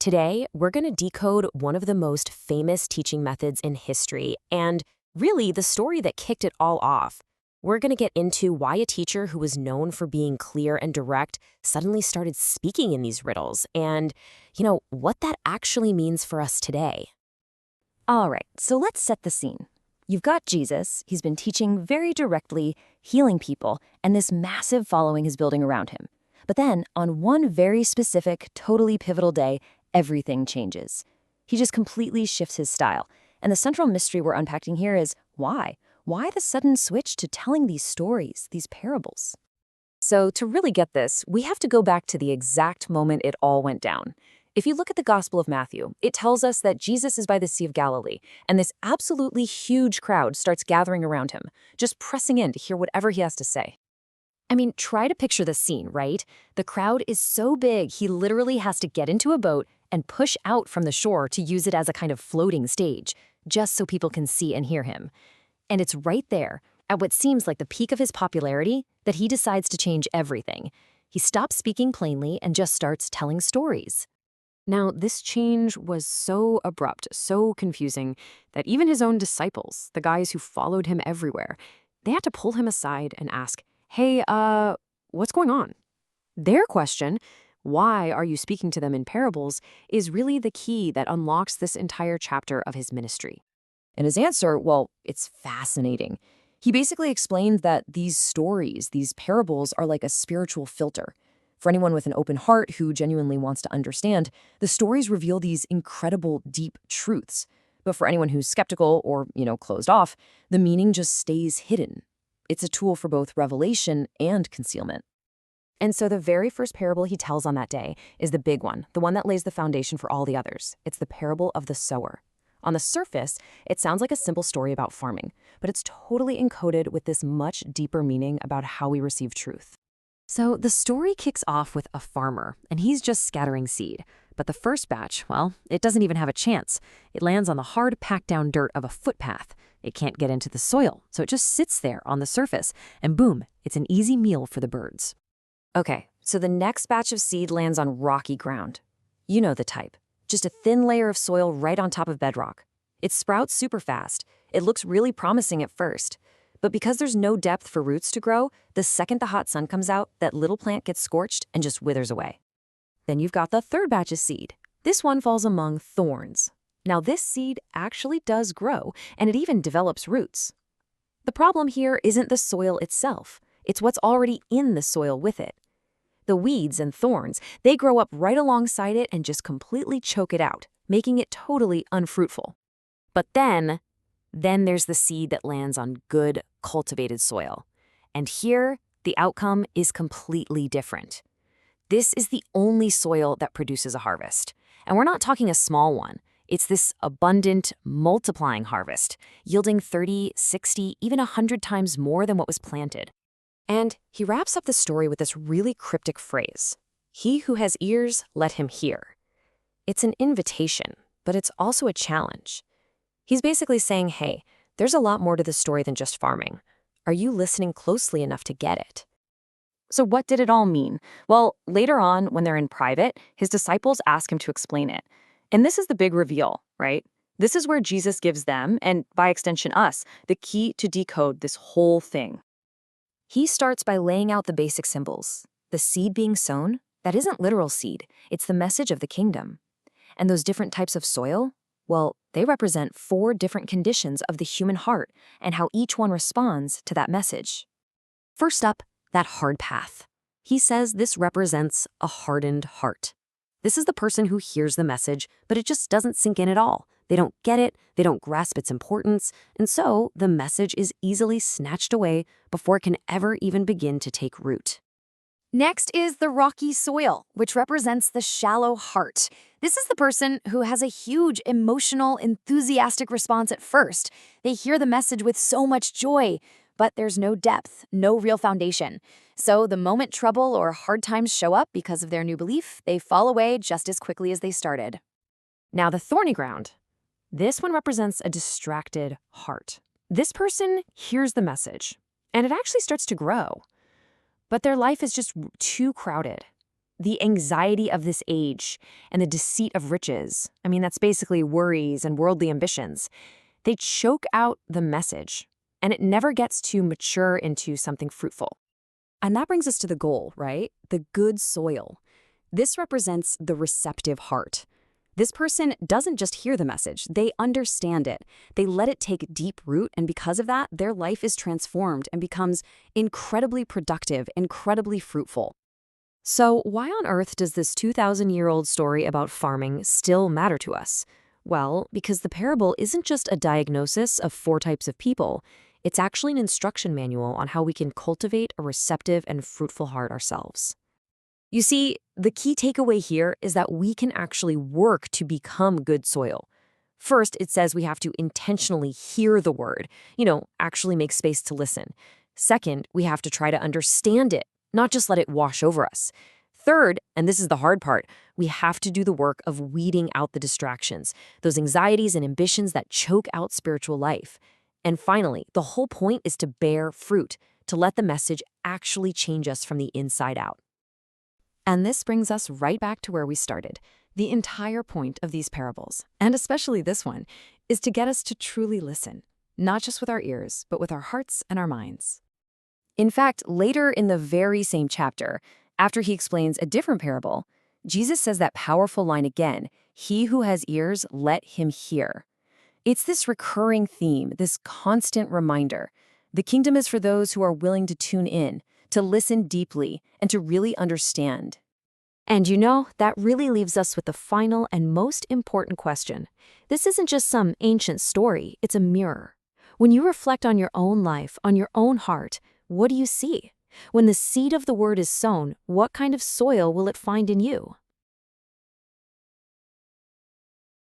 Today, we're going to decode one of the most famous teaching methods in history and really the story that kicked it all off. We're going to get into why a teacher who was known for being clear and direct suddenly started speaking in these riddles and, what that actually means for us today. All right, so let's set the scene. You've got Jesus, he's been teaching very directly, healing people, and this massive following is building around him. But then, on one very specific, totally pivotal day, everything changes. He just completely shifts his style. And the central mystery we're unpacking here is why? Why the sudden switch to telling these stories, these parables? So to really get this, we have to go back to the exact moment it all went down. If you look at the Gospel of Matthew, it tells us that Jesus is by the Sea of Galilee, and this absolutely huge crowd starts gathering around him, just pressing in to hear whatever he has to say. I mean, try to picture the scene, right? The crowd is so big, he literally has to get into a boat and push out from the shore to use it as a kind of floating stage, just so people can see and hear him. And it's right there, at what seems like the peak of his popularity, that he decides to change everything. He stops speaking plainly and just starts telling stories. Now, this change was so abrupt, so confusing, that even his own disciples, the guys who followed him everywhere, they had to pull him aside and ask, "Hey, what's going on?" Their question, "Why are you speaking to them in parables?" is really the key that unlocks this entire chapter of his ministry. And his answer, well, it's fascinating. He basically explains that these stories, these parables, are like a spiritual filter. For anyone with an open heart who genuinely wants to understand, the stories reveal these incredible, deep truths. But for anyone who's skeptical or, closed off, the meaning just stays hidden. It's a tool for both revelation and concealment. And so the very first parable he tells on that day is the big one, the one that lays the foundation for all the others. It's the parable of the sower. On the surface, it sounds like a simple story about farming, but it's totally encoded with this much deeper meaning about how we receive truth. So the story kicks off with a farmer, and he's just scattering seed. But the first batch, well, it doesn't even have a chance. It lands on the hard, packed-down dirt of a footpath. It can't get into the soil, so it just sits there on the surface, and boom, it's an easy meal for the birds. Okay, so the next batch of seed lands on rocky ground. You know the type. Just a thin layer of soil right on top of bedrock. It sprouts super fast. It looks really promising at first. But because there's no depth for roots to grow, the second the hot sun comes out, that little plant gets scorched and just withers away. Then you've got the third batch of seed. This one falls among thorns. Now this seed actually does grow, and it even develops roots. The problem here isn't the soil itself. It's what's already in the soil with it. The weeds and thorns, they grow up right alongside it and just completely choke it out, making it totally unfruitful. But then there's the seed that lands on good, cultivated soil. And here, the outcome is completely different. This is the only soil that produces a harvest. And we're not talking a small one. It's this abundant, multiplying harvest, yielding 30, 60, even 100 times more than what was planted. And he wraps up the story with this really cryptic phrase, "He who has ears, let him hear." It's an invitation, but it's also a challenge. He's basically saying, hey, there's a lot more to the story than just farming. Are you listening closely enough to get it? So what did it all mean? Well, later on, when they're in private, his disciples ask him to explain it. And this is the big reveal, right? This is where Jesus gives them, and by extension us, the key to decode this whole thing. He starts by laying out the basic symbols. The seed being sown, that isn't literal seed. It's the message of the kingdom. And those different types of soil, well, they represent 4 different conditions of the human heart and how each one responds to that message. First up, that hard path. He says this represents a hardened heart. This is the person who hears the message, but it just doesn't sink in at all. They don't get it, they don't grasp its importance, and so the message is easily snatched away before it can ever even begin to take root. Next is the rocky soil, which represents the shallow heart. This is the person who has a huge emotional, enthusiastic response at first. They hear the message with so much joy, but there's no depth, no real foundation. So the moment trouble or hard times show up because of their new belief, they fall away just as quickly as they started. Now the thorny ground. This one represents a distracted heart. This person hears the message, and it actually starts to grow. But their life is just too crowded. the anxiety of this age and the deceit of riches. I mean, that's basically worries and worldly ambitions. They choke out the message, and it never gets to mature into something fruitful. And that brings us to the goal, right? The good soil. This represents the receptive heart. This person doesn't just hear the message, they understand it. They let it take deep root, and because of that, their life is transformed and becomes incredibly productive, incredibly fruitful. So why on earth does this 2,000-year-old story about farming still matter to us? Well, because the parable isn't just a diagnosis of 4 types of people. It's actually an instruction manual on how we can cultivate a receptive and fruitful heart ourselves. You see, the key takeaway here is that we can actually work to become good soil. First, it says we have to intentionally hear the word, actually make space to listen. Second, we have to try to understand it, not just let it wash over us. Third, and this is the hard part, we have to do the work of weeding out the distractions, those anxieties and ambitions that choke out spiritual life. And finally, the whole point is to bear fruit, to let the message actually change us from the inside out. And this brings us right back to where we started. The entire point of these parables, and especially this one, is to get us to truly listen, not just with our ears, but with our hearts and our minds. In fact, later in the very same chapter, after he explains a different parable, Jesus says that powerful line again, "He who has ears, let him hear." It's this recurring theme, this constant reminder. The kingdom is for those who are willing to tune in, to listen deeply, and to really understand. And that really leaves us with the final and most important question. This isn't just some ancient story, it's a mirror. When you reflect on your own life, on your own heart, what do you see? When the seed of the word is sown, what kind of soil will it find in you?